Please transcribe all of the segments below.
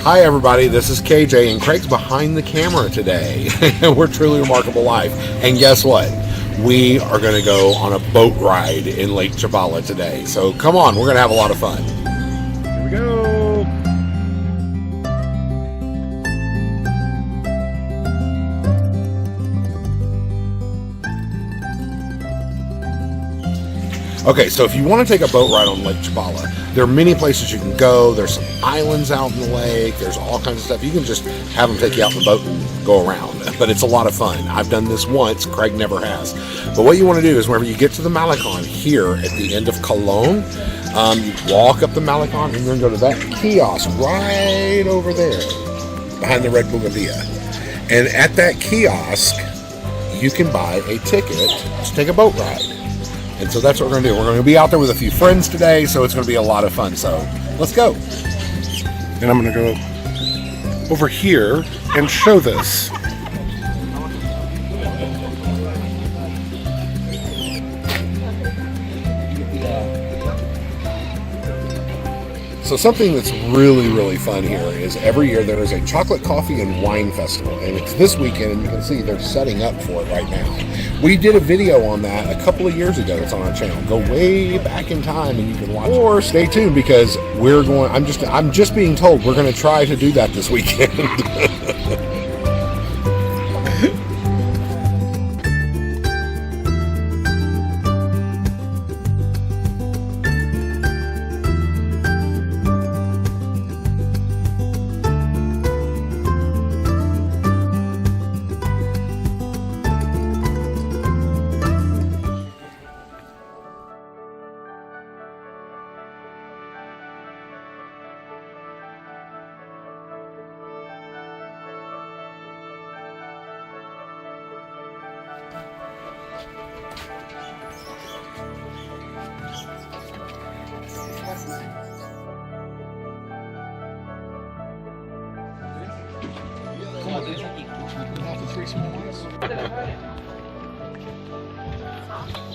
Hi everybody, this is KJ and Craig's behind the camera today. We're Truly Remarkable Life. And guess what? We are going to go on a boat ride in Lake Chapala today. So come on, we're going to have a lot of fun. Here we go. Okay, so if you want to take a boat ride on Lake Chapala, there are many places you can go. There's some islands out in the lake. There's all kinds of stuff. You can just have them take you out in the boat and go around. But it's a lot of fun. I've done this once. Craig never has. But what you want to do is whenever you get to the Malecon here at the end of Cologne, you walk up the Malecon and you're going to go to that kiosk right over there behind the Red Bougainvillea. And at that kiosk, you can buy a ticket to take a boat ride. And so that's what we're going to do. We're going to be out there with a few friends today, so it's going to be a lot of fun. So let's go. And I'm going to go over here and show this. So something that's really, really fun here is every year there is a chocolate, coffee, and wine festival. And it's this weekend, and you can see they're setting up for it right now. We did a video on that a couple of years ago. It's on our channel. Go way back in time and you can watch it. Or stay tuned because we're going, I'm just being told we're going to try to do that this weekend.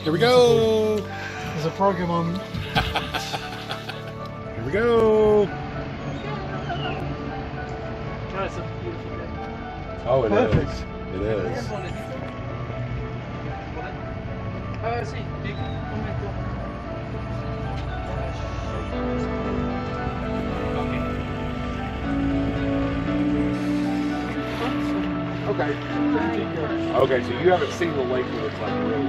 Here we go. There's a program on. Here we go. Oh, it Perfect. is. It is. Okay. Okay, so you haven't seen the lake when it's like really.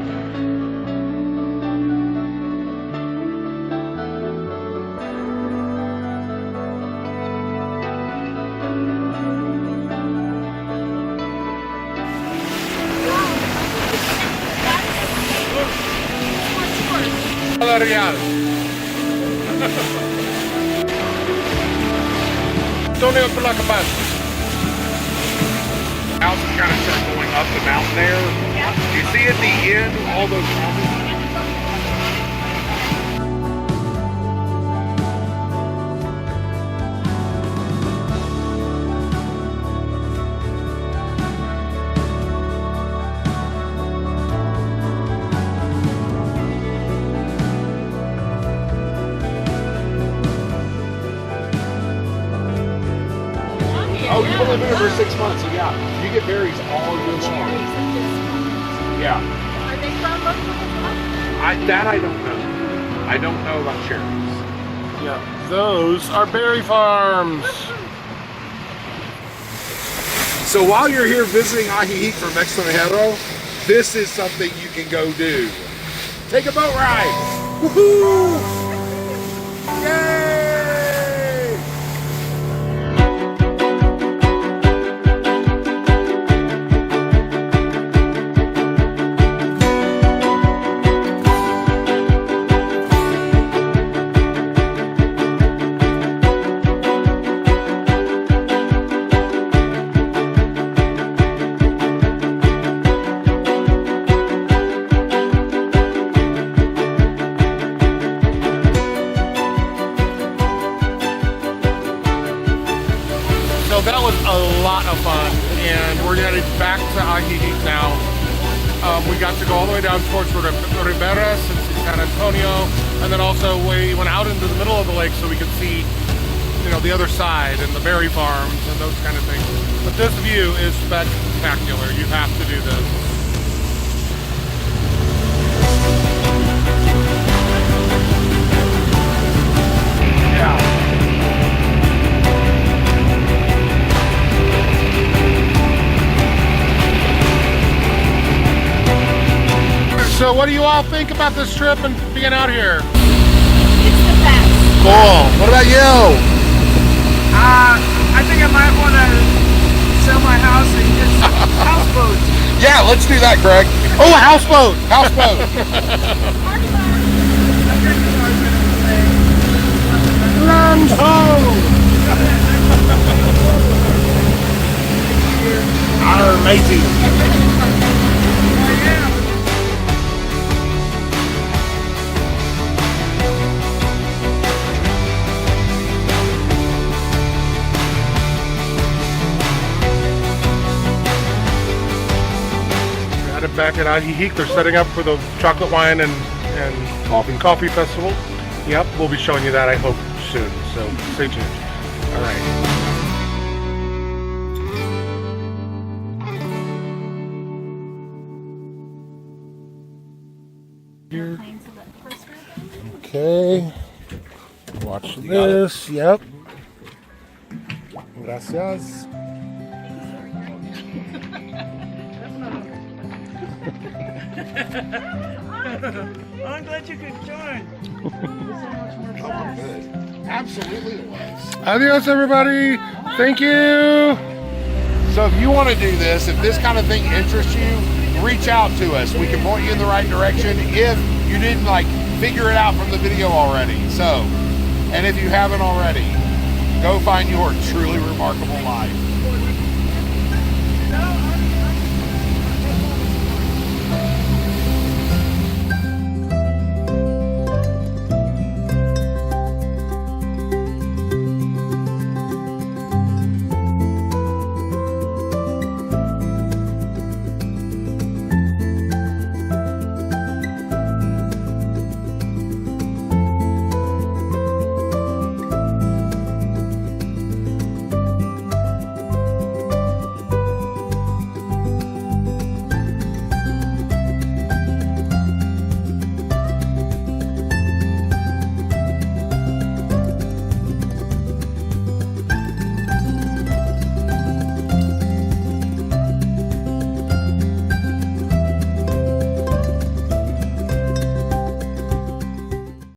Real. Don't even feel like a bus. Houses kind of start going up the mountain there. Yeah. You see at the end all those houses? Oh, you've only been here for 6 months, so yeah, you get berries all year long. Yeah. Are they from local? I don't know. I don't know about cherries. Yeah, those are berry farms. So while you're here visiting Ajijic from Extranjero, this is something you can go do. Take a boat ride. Woohoo! Yay! That was a lot of fun, and we're headed back to Ajijic now. We got to go all the way down towards Riberas and San Antonio, and then also we went out into the middle of the lake so we could see, you know, the other side and the berry farms and those kind of things. But this view is spectacular. You have to do this. So what do you all think about this trip and being out here? It's the best. Cool. What about you? I think I might want to sell my house and get some houseboats. Yeah, let's do that, Greg. Oh, a houseboat! Houseboat. Land ho! Our matey. Back at Ajijic, they're setting up for the chocolate wine and coffee festival. Yep, we'll be showing you that, I hope, soon. So stay tuned. All right. Here. Okay. Watch this. Yep. Gracias. I'm glad you could join. Absolutely it was. Adios, everybody. Thank you. So if you want to do this, if this kind of thing interests you, reach out to us. We can point you in the right direction if you didn't like figure it out from the video already. So, and if you haven't already, go find your truly remarkable life.